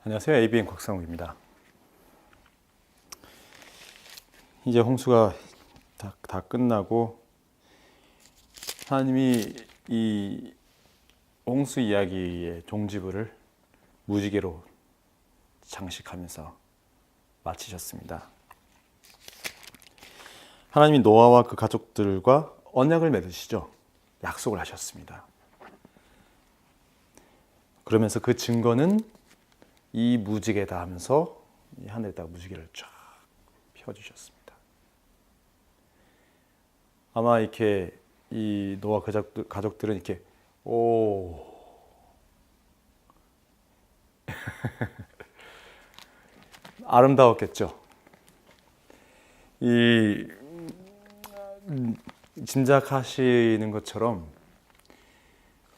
안녕하세요. ABN 곽상욱입니다. 이제 홍수가 다 끝나고 하나님이 이 홍수 이야기의 종지부를 무지개로 장식하면서 마치셨습니다. 하나님이 노아와 그 가족들과 언약을 맺으시죠. 약속을 하셨습니다. 그러면서 그 증거는 이 무지개다 하면서 하늘에다가 무지개를 쫙 펴주셨습니다. 아마 이렇게 이 노아 가족들은 이렇게 오 아름다웠겠죠. 이 짐작하시는 것처럼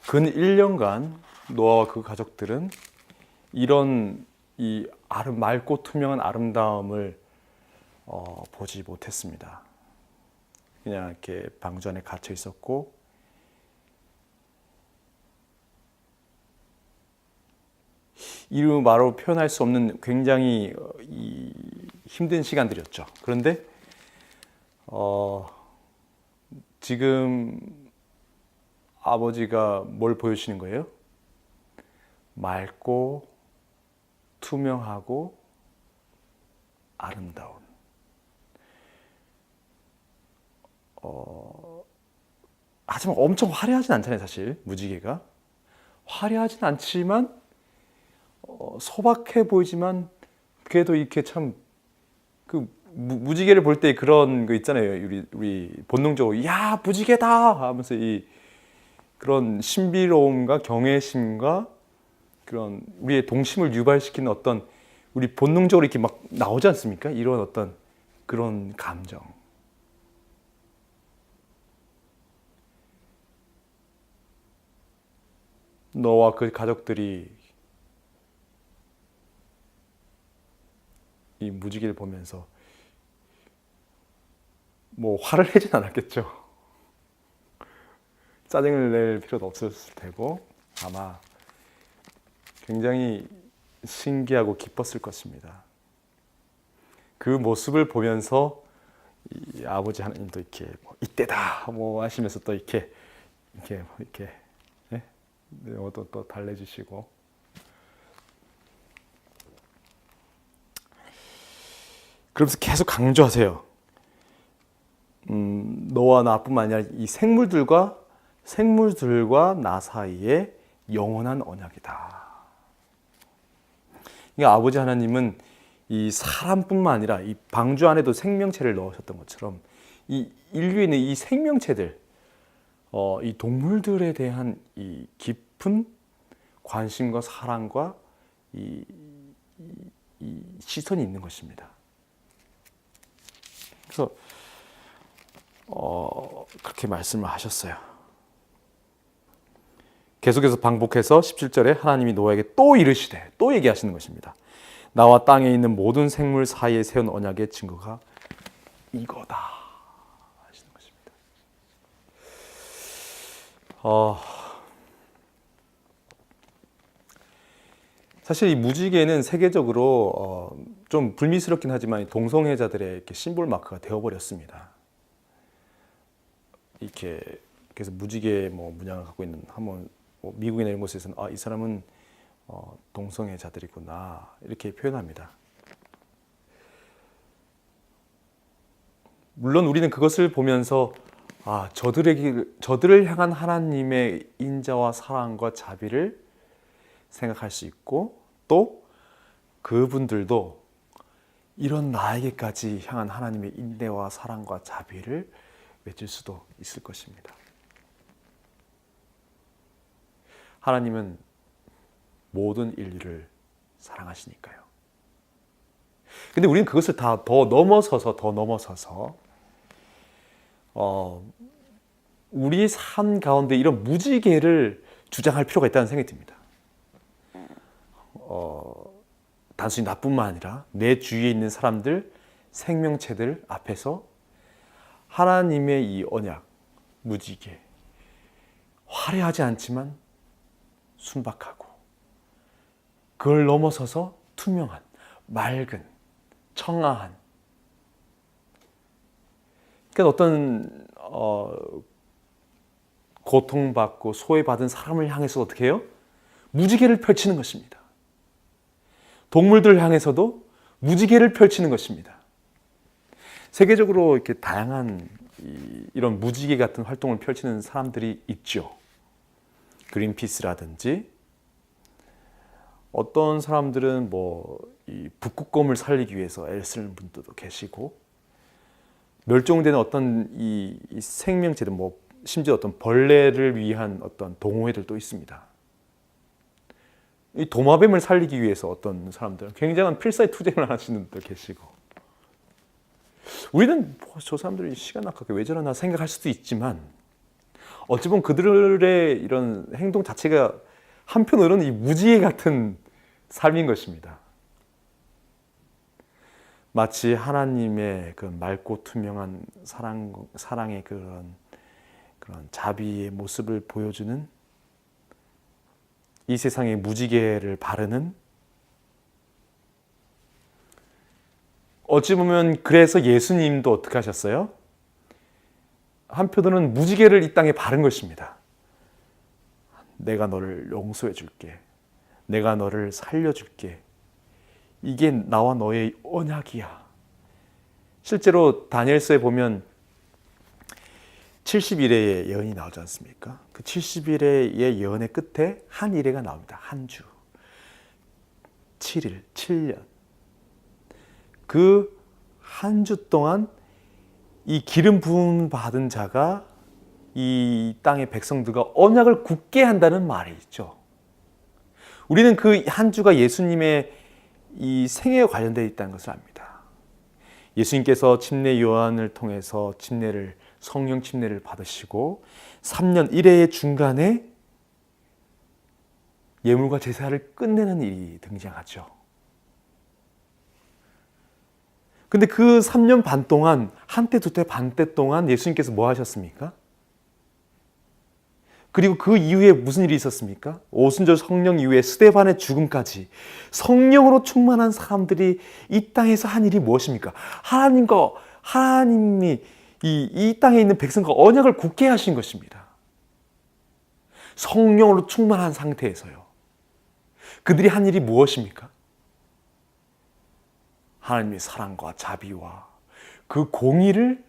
근 1년간 노아와 그 가족들은 이런 이 맑고 투명한 아름다움을 보지 못했습니다. 그냥 이렇게 방주 안에 갇혀 있었고 이루 말로 표현할 수 없는 굉장히 힘든 시간들이었죠. 그런데 지금 아버지가 뭘 보여주시는 거예요? 맑고 투명하고 아름다운 하지만 엄청 화려하진 않잖아요. 사실 무지개가 화려하진 않지만 소박해 보이지만 그래도 이렇게 참 그 무지개를 볼 때 그런 거 있잖아요. 우리 본능적으로 야 무지개다 하면서 이 그런 신비로움과 경외심과 그런 우리의 동심을 유발시키는 어떤 우리 본능적으로 이렇게 막 나오지 않습니까? 이런 어떤 그런 감정. 너와 그 가족들이 이 무지개를 보면서 뭐 화를 내진 않았겠죠. 짜증을 낼 필요도 없었을 테고 아마 굉장히 신기하고 기뻤을 것입니다. 그 모습을 보면서 이 아버지 하나님도 이렇게 이때다 뭐 하시면서 또 이렇게 네? 또 달래주시고 그러면서 계속 강조하세요. 너와 나뿐만 아니라 이 생물들과 나 사이에 영원한 언약이다. 그러니까 아버지 하나님은 이 사람뿐만 아니라 이 방주 안에도 생명체를 넣으셨던 것처럼 이 인류에 있는 이 생명체들, 이 동물들에 대한 이 깊은 관심과 사랑과 이 시선이 있는 것입니다. 그래서 그렇게 말씀을 하셨어요. 계속해서 반복해서 17절에 하나님이 노아에게 또 이르시되 또 얘기하시는 것입니다. 나와 땅에 있는 모든 생물 사이에 세운 언약의 증거가 이거다 하시는 것입니다. 사실 이 무지개는 세계적으로 좀 불미스럽긴 하지만 동성애자들의 이렇게 심볼 마크가 되어버렸습니다. 이렇게 그래서 무지개 문양을 갖고 있는 한번 미국이나 이런 곳에서는 이 사람은 동성애자들이구나 이렇게 표현합니다. 물론 우리는 그것을 보면서 저들을 향한 하나님의 인자와 사랑과 자비를 생각할 수 있고 또 그분들도 이런 나에게까지 향한 하나님의 인내와 사랑과 자비를 맺을 수도 있을 것입니다. 하나님은 모든 인류를 사랑하시니까요. 근데 우리는 그것을 다 더 넘어서서 우리 삶 가운데 이런 무지개를 주장할 필요가 있다는 생각이 듭니다. 단순히 나뿐만 아니라 내 주위에 있는 사람들, 생명체들 앞에서 하나님의 이 언약, 무지개, 화려하지 않지만 순박하고 그걸 넘어서서 투명한, 맑은, 청아한. 그러니까 어떤 고통받고 소외받은 사람을 향해서 어떻게 해요? 무지개를 펼치는 것입니다. 동물들을 향해서도 무지개를 펼치는 것입니다. 세계적으로 이렇게 다양한 이런 무지개 같은 활동을 펼치는 사람들이 있죠. 그린피스라든지 어떤 사람들은 이 북극곰을 살리기 위해서 애쓰는 분들도 계시고 멸종되는 어떤 이 생명체들 심지어 어떤 벌레를 위한 어떤 동호회들도 있습니다. 이 도마뱀을 살리기 위해서 어떤 사람들은 굉장한 필사투쟁을 하시는 분들 계시고 우리는 저 사람들이 시간 아깝게 왜 저러나 생각할 수도 있지만 어찌 보면 그들의 이런 행동 자체가 한편으로는 이 무지개 같은 삶인 것입니다. 마치 하나님의 그 맑고 투명한 사랑의 그런 자비의 모습을 보여주는 이 세상의 무지개를 바르는 어찌 보면 그래서 예수님도 어떻게 하셨어요? 한편으로는 무지개를 이 땅에 바른 것입니다. 내가 너를 용서해 줄게. 내가 너를 살려줄게. 이게 나와 너의 언약이야. 실제로 다니엘서에 보면 70일의 예언이 나오지 않습니까? 그 70일의 예언의 끝에 한 일회가 나옵니다. 한 주. 7일, 7년. 그 한 주 동안 이 기름 부음 받은 자가 이 땅의 백성들과 언약을 굳게 한다는 말이 있죠. 우리는 그 한 주가 예수님의 이 생애에 관련되어 있다는 것을 압니다. 예수님께서 침례 요한을 통해서 성령 침례를 받으시고 3년 1회의 중간에 예물과 제사를 끝내는 일이 등장하죠. 근데 그 3년 반 동안 한때 두때 반때 동안 예수님께서 뭐 하셨습니까? 그리고 그 이후에 무슨 일이 있었습니까? 오순절 성령 이후에 스데반의 죽음까지 성령으로 충만한 사람들이 이 땅에서 한 일이 무엇입니까? 하나님이 이 땅에 있는 백성과 언약을 굳게 하신 것입니다. 성령으로 충만한 상태에서요. 그들이 한 일이 무엇입니까? 하나님의 사랑과 자비와 그 공의를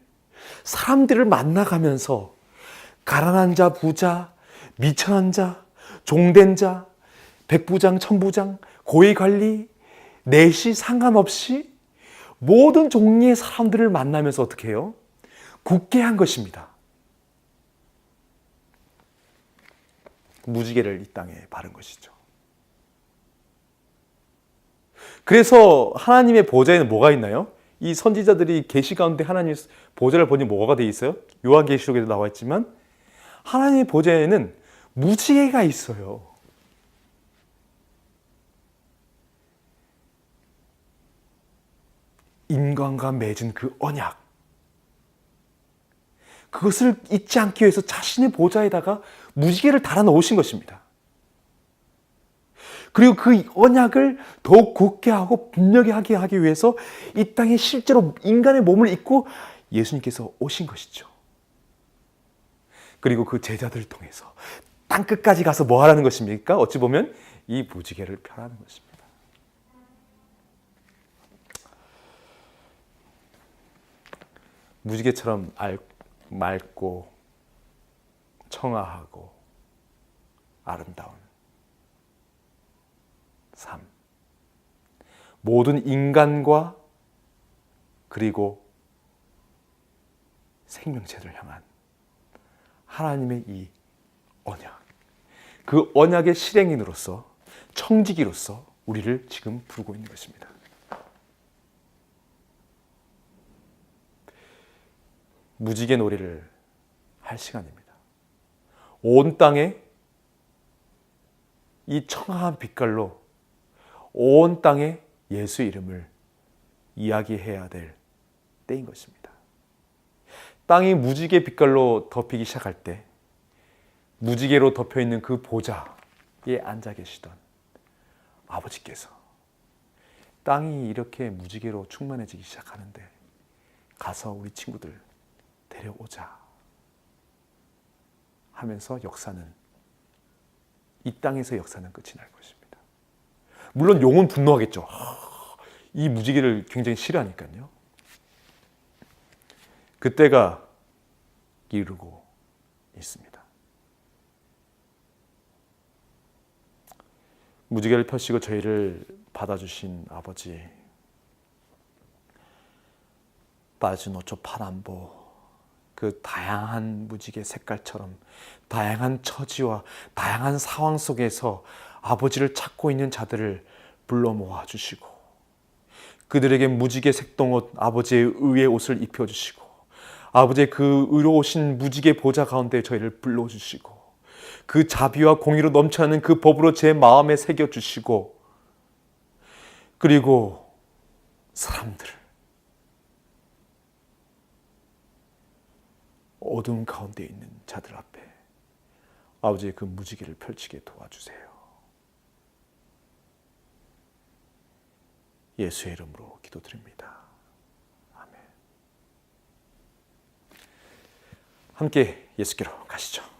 사람들을 만나가면서 가난한 자, 부자, 미천한 자, 종된 자, 백부장, 천부장, 고위관리, 내시 상관없이 모든 종류의 사람들을 만나면서 어떻게 해요? 굳게 한 것입니다. 무지개를 이 땅에 바른 것이죠. 그래서 하나님의 보좌에는 뭐가 있나요? 이 선지자들이 계시 가운데 하나님의 보좌를 보니 뭐가 돼 있어요? 요한계시록에도 나와 있지만 하나님의 보좌에는 무지개가 있어요. 인간과 맺은 그 언약. 그것을 잊지 않기 위해서 자신의 보좌에다가 무지개를 달아 놓으신 것입니다. 그리고 그 언약을 더욱 굳게 하고 분명하게 하기 위해서 이 땅에 실제로 인간의 몸을 입고 예수님께서 오신 것이죠. 그리고 그 제자들을 통해서 땅끝까지 가서 뭐 하라는 것입니까? 어찌 보면 이 무지개를 펴라는 것입니다. 무지개처럼 맑고 청아하고 아름다운 삶. 모든 인간과 그리고 생명체를 향한 하나님의 이 언약. 그 언약의 실행인으로서 청지기로서 우리를 지금 부르고 있는 것입니다. 무지개 놀이를 할 시간입니다. 온 땅에 이 청아한 빛깔로 온 땅에 예수의 이름을 이야기해야 될 때인 것입니다. 땅이 무지개 빛깔로 덮이기 시작할 때 무지개로 덮여있는 그 보좌에 앉아 계시던 아버지께서 땅이 이렇게 무지개로 충만해지기 시작하는데 가서 우리 친구들 데려오자 하면서 역사는, 이 땅에서 역사는 끝이 날 것입니다. 물론 용은 분노하겠죠. 이 무지개를 굉장히 싫어하니까요. 그때가 이르고 있습니다. 무지개를 펴시고 저희를 받아주신 아버지, 빠즈노초 파남보, 그 다양한 무지개 색깔처럼 다양한 처지와 다양한 상황 속에서 아버지를 찾고 있는 자들을 불러 모아 주시고, 그들에게 무지개 색동옷, 아버지의 의의 옷을 입혀주시고, 아버지의 그 의로우신 무지개 보좌 가운데 저희를 불러주시고, 그 자비와 공의로 넘쳐나는 그 법으로 제 마음에 새겨주시고, 그리고 사람들을 어두운 가운데 있는 자들 앞에 아버지의 그 무지개를 펼치게 도와주세요. 예수의 이름으로 기도드립니다. 아멘. 함께 예수께로 가시죠.